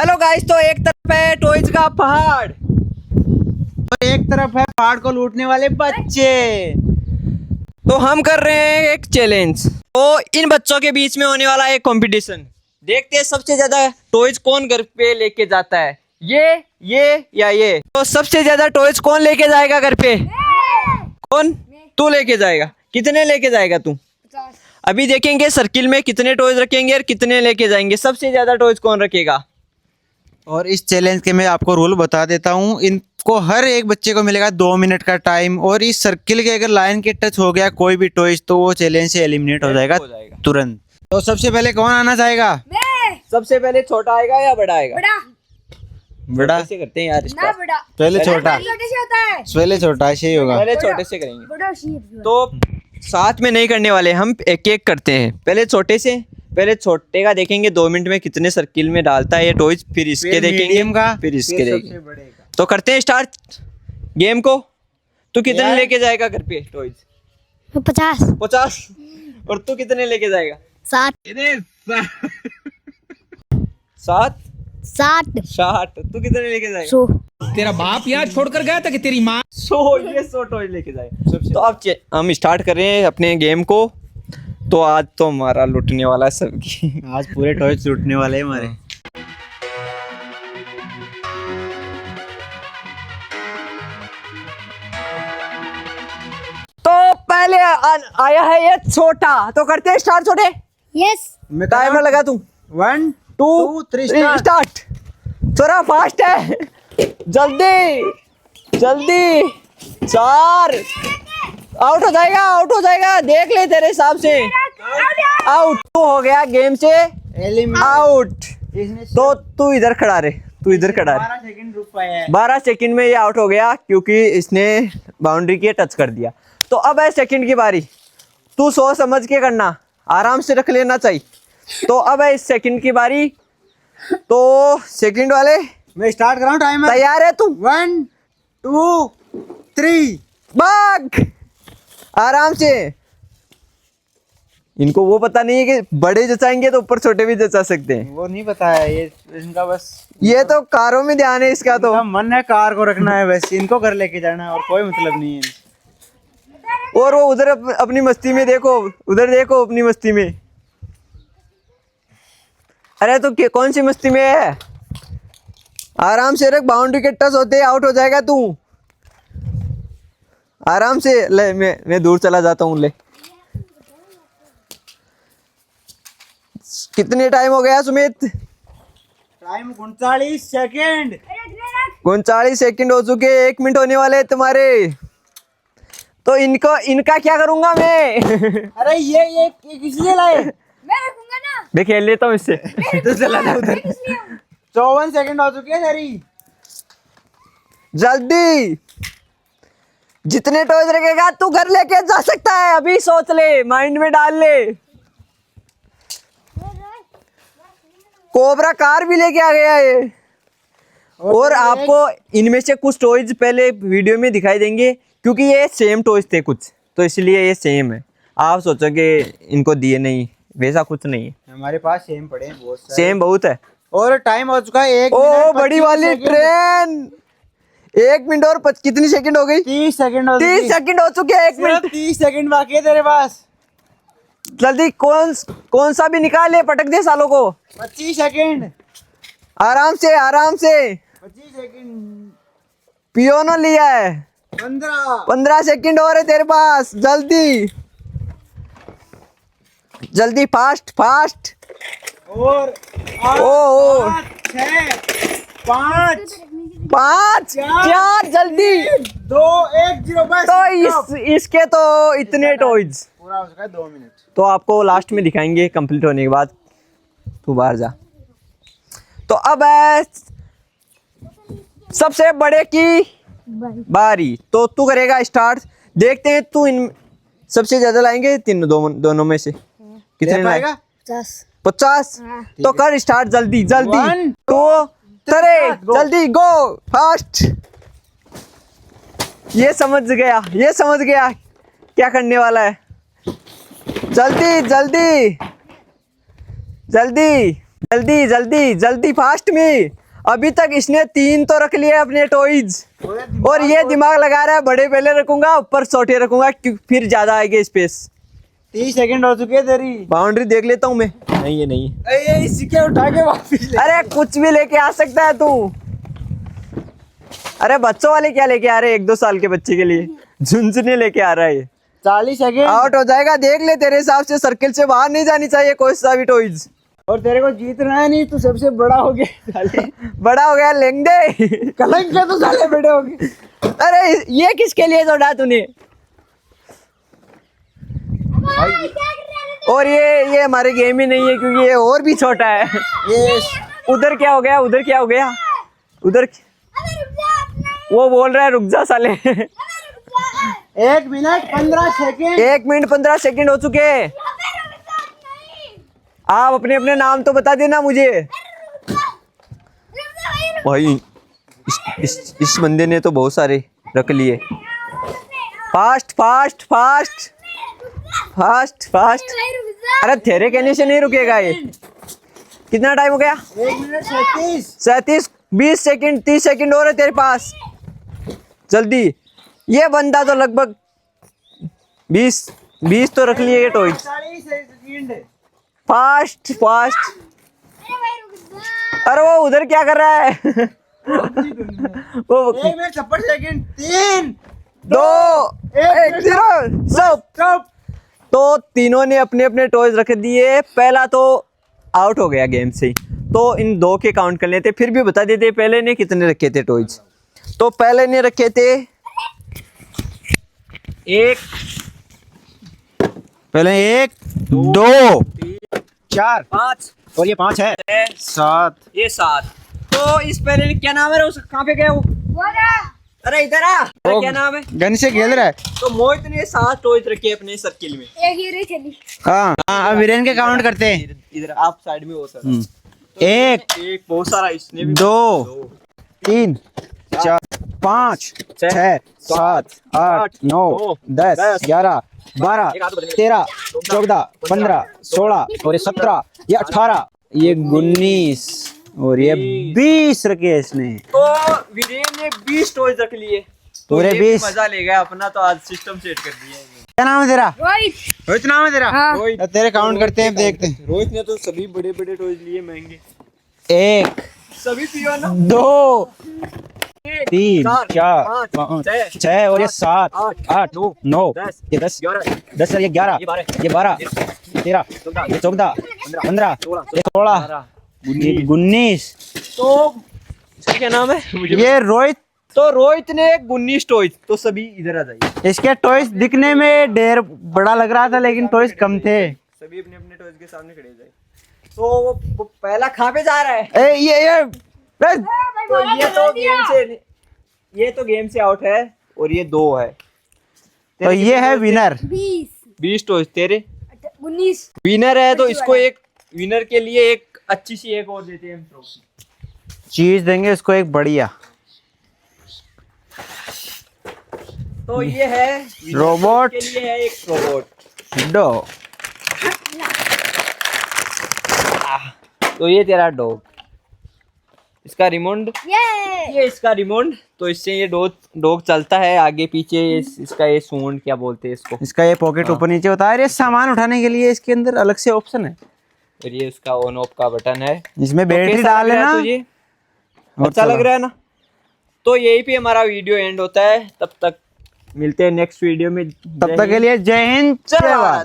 Hello guys, तो एक तरफ है टॉयज का पहाड़ और एक तरफ है पहाड़ को लूटने वाले बच्चे। तो हम कर रहे हैं एक चैलेंज। तो इन बच्चों के बीच में होने वाला है एक कंपटीशन। देखते हैं सबसे ज्यादा टॉयज कौन घर पे लेके जाता है, ये या ये। तो सबसे ज्यादा टॉयज कौन लेके जाएगा घर पे? कौन? तू लेके जाएगा। कितने लेके जाएगा तू? 50। अभी देखेंगे सर्किल में कितने टॉयज रखेंगे और कितने लेके जाएंगे। सबसे ज्यादा टॉयज कौन रखेगा? और इस चैलेंज के मैं आपको रूल बता देता हूँ। इनको हर एक बच्चे को मिलेगा 2 मिनट का टाइम, और इस सर्किल के अगर लाइन के टच हो गया कोई भी टॉयज तो वो चैलेंज से एलिमिनेट हो जाएगा तुरंत। तो सबसे पहले कौन आना चाहेगा? मैं सबसे पहले छोटा आएगा या बड़ा आएगा? बड़ा बड़ा। ऐसे करते हैं यार ना इसका। बड़ा पहले छोटा, छोटे से होता है। पहले छोटा ऐसे ही होगा। पहले छोटे से करेंगे। बड़ा शेप तो साथ में नहीं करने वाले, हम एक एक करते हैं। पहले छोटे से, पहले छोटे का देखेंगे 2 मिनट में कितने सर्किल में डालता है ये टॉयज, फिर इसके फिर देखेंगे, मीडियम का, फिर इसके फिर देखेंगे। सबसे बड़े का। तो करते हैं स्टार्ट गेम को। तू कितने यार। लेके जाएगा घर पे टॉयज? 50 50। और तू कितने लेके जाएगा? 60 7 60 60। तू कितने लेके जाएगा? 100 तेरा बाप यहाँ छोड़कर गया था कि तेरी माँ? 100 टॉयज लेके जाएगा। तो अब हम स्टार्ट कर रहे हैं अपने गेम को। तो आज तो हमारा लुटने वाला है सबकी। आज पूरे टॉयज लूटने वाले हैं हमारे। तो पहले आया है ये छोटा। तो करते हैं स्टार्ट छोटे। यस मैं टाइमर लगा तू। 1 2 2 3 स्टार्ट। थोड़ा फास्ट है, जल्दी जल्दी। 4। आउट हो जाएगा, आउट हो जाएगा। देख ले तेरे हिसाब से। आउट हो गया गेम से, आउट। तो तू इधर खड़ा रहे, तू इधर खड़ा रहे। 12 सेकंड रुक पाया है। 12 सेकंड में ये आउट हो गया क्योंकि इसने बाउंड्री के टच कर दिया। तो अब है सेकंड की बारी। तू सोच समझ के करना, आराम से रख लेना चाहिए। तो अब है इस सेकंड की बारी। तो सेकंड वाले मैं स्टार्ट कर रहा हूँ। टाइमर तैयार है तू? 1 2 3। भाग आराम से। इनको वो पता नहीं है कि बड़े जचाएंगे तो ऊपर छोटे भी जचा सकते हैं। वो नहीं पता है ये इनका, बस ये तो कारों में ध्यान है इसका। तो इनका मन है कार को रखना है, बस इनको घर लेके जाना है और कोई मतलब नहीं है। और वो उधर अपनी मस्ती में देखो, उधर देखो अपनी मस्ती में। अरे तो कौन सी मस्ती में है? आराम से रख, बाउंड्री के टच होते आउट हो जाएगा तू। आराम से ले। मैं दूर चला जाता हूँ। ले, कितने टाइम हो गया सुमित? Time 39 second. 39 सेकंड हो चुके। 1 मिनट होने वाले हैं तुम्हारे। तो इनका क्या करूंगा मैं? अरे ये किस लिए लाए? मैं रखूंगा ना। मैं खेल लेता हूँ इससे। तो चला जा उधर। 54 सेकंड हो चुके हैं सारी। जल्दी, जितने टॉयज रखेगा तू घर लेके जा सकता है। अभी सोच ले, माइंड में डाल ले। कोबरा कार भी लेके आ गया है। और आपको इनमें से कुछ टॉयज पहले वीडियो में दिखाई देंगे क्योंकि ये सेम टॉयज थे कुछ, तो इसलिए ये सेम है। आप सोचोगे इनको दिए नहीं, वैसा कुछ नहीं है। हमारे पास सेम पड़े हैं बहुत सारे। सेम बहुत है। और टाइम हो चुका है 1 ओ मिनट बड़ी 25 वाली सेकंड। ट्रेन। 1 मिनट और कितनी सेकंड हो गई? 30 सेकंड हो 30 सेकंड हो चुके हैं। 1 सिर्फ मिनट 30 सेकंड बाकी है तेरे पास। जल्दी, कौन सा भी निकाल ले, पटक दे सालों को। 25 सेकंड। आराम से, आराम से। 25 सेकंड। पियोनो लिया है। 15 सेकंड और है तेरे पास। जल्दी जल्दी, फास्ट फास्ट। और ओ 6 5 5 4 जल्दी। 2 1 0 बस। तो इसके तो इतने टॉयज। पूरा हो चुका है 2 मिनट। तो आपको लास्ट में दिखाएंगे कंप्लीट होने के बाद। तू बाहर जा। तो अब है सबसे बड़े की बारी। तो तू करेगा स्टार्ट। देखते हैं तू इन सबसे ज्यादा लाएंगे दोनों में से कितने पाएगा? लाएगा? 50। तो कर स्टार्ट जल्दी जल्दी। 1 तो करे जल्दी, गो फास्ट। ये समझ गया क्या करने वाला है। जल्दी जल्दी जल्दी। जल्दी जल्दी जल्दी फास्ट में। अभी तक इसने 3 तो रख लिए अपने टॉयज और ये दिमाग लगा रहा है बड़े पहले रखूंगा ऊपर छोटे रखूंगा फिर ज्यादा आएगा स्पेस। 30 सेकंड हो चुके हैं तेरी। बाउंड्री देख लेता हूँ मैं। नहीं है नहीं है। ये सिक्के उठा के वापस ले। अरे कुछ भी लेके आ सकता है तू। अरे बच्चों वाले क्या लेके आ रहे हैं 1-2 साल के बच्चे के लिए झुंझुने लेके आ रहा है ये। 40 सेकंड आउट हो जाएगा देख ले। तेरे हिसाब से सर्किल से बाहर नहीं जानी चाहिए कोई सा भी टॉयज। और तेरे को जीतना है नहीं, तू सबसे बड़ा हो गया साले। बड़ा हो गया लेंगे कलंक का तो साले बड़े हो गए। अरे ये किसके लिए जोड़ा तूने? और ये हमारे गेम ही नहीं है क्योंकि ये और भी छोटा है। ये उधर क्या हो गया? उधर क्या हो गया? उधर वो बोल रहा है रुक जा साले 1 मिनट 15 सेकंड। 1 मिनट 15 सेकंड हो चुके हैं। आप अपने अपने नाम तो बता देना मुझे। भाई इस बंदे ने तो बहुत सारे रख लिए। Fast fast fast fast fast. अरे तेरे कहने से नहीं रुकेगा ये। कितना टाइम हो गया? 1 मिनट 37। 37 20 सेकंड 30 सेकंड और है तेरे पास। जल्दी। ये बंदा तो लगभग 20 तो रख लिए टॉयज। 40 सेकंड। Fast fast. अरे वो उधर क्या कर रहा है वो 1 मिनट 56 सेकंड। 3 2 1 0 सब। तो तीनों ने अपने अपने टॉयज रख दिए। पहला तो आउट हो गया गेम से ही। तो इन 2 के काउंट कर लेते फिर भी बता देते पहले ने कितने रखे थे टॉयज। तो पहले ने रखे थे 1 पहले 1 2 4 5 और ये 5 है 7। ये 7। तो इस पहले ने क्या नाम है उस कहाँ पे गया वो? अरे इधर आ। अरे क्या नाम है? गन से खेल रहा है। तो मोहित ने 7 टॉयज रखे अपने सर्किल में। एक ही रही चली। हाँ अब वीरेन के काउंट करते हैं। इधर आप साइड में हो सर। 1 बहुत सारा इसने भी 2 3 4 5 6 7 8 9 10 11 12 13 14 15 16 और ये 17 ये 18 ये 19 और ये 20 रखे इसने। तो वीरेन ने 20 टॉयज रख लिए। तो पूरे ये भी 20 मजा ले गया अपना। तो आज सिस्टम सेट कर दिया है। क्या नाम है तेरा? रोहित। रोहित नाम है तेरा? हाँ। तो तेरे काउंट करते हैं देखते हैं। रोहित ने तो सभी बड़े बड़े टॉयज लिए महंगे। 1 सभी पियो ना। 2 3 4 4 5 6 6 और ये 7 8 8 9 10 ये 10 11 10 और ये 11 ये 12 13 ये 14 15 ये 16 ये 19। तो इसका क्या नाम है? ये रोहित। तो रोहित ने 19 टॉयज। तो सभी इधर आ जाइए। इसके टॉयज दिखने में ढेर बड़ा लग रहा था लेकिन टॉयज कम थे। सभी अपने अपने टॉयज के सामने खड़े हो जाए। तो वो पहला कहाँ पे जा रहा है? तो ये तो गेम से आउट है और ये 2 है। तो ये है विनर। 20 टॉयज तेरे 19। विनर है। तो इसको एक विनर के लिए एक अच्छी सी एक और देते हैं हम ट्रॉफी। चीज देंगे इसको एक बढ़िया। तो ये है रोबोट। के लिए है एक रोबोट डो। तो ये तेरा डॉग। इसका रिमोट ये ये इसका रिमोट। तो इससे ये डॉग चलता है आगे पीछे। इसका ये सूंड क्या बोलते हैं इसको। इसका ये पॉकेट ऊपर नीचे होता है। ये सामान उठाने के लिए इसके अंदर अलग से ऑप्शन है। और ये उसका ऑन ऑफ का बटन है। इसमें तो बैटरी कैसा डाल लग रहा लेना। है तुझे? और अच्छा चलो। लग रहा है ना? तो यही पे हमारा वीडियो एंड होता है। तब तक मिलते हैं नेक्स्ट वीडियो में। तब तक के लिए जय हिंद जय भारत।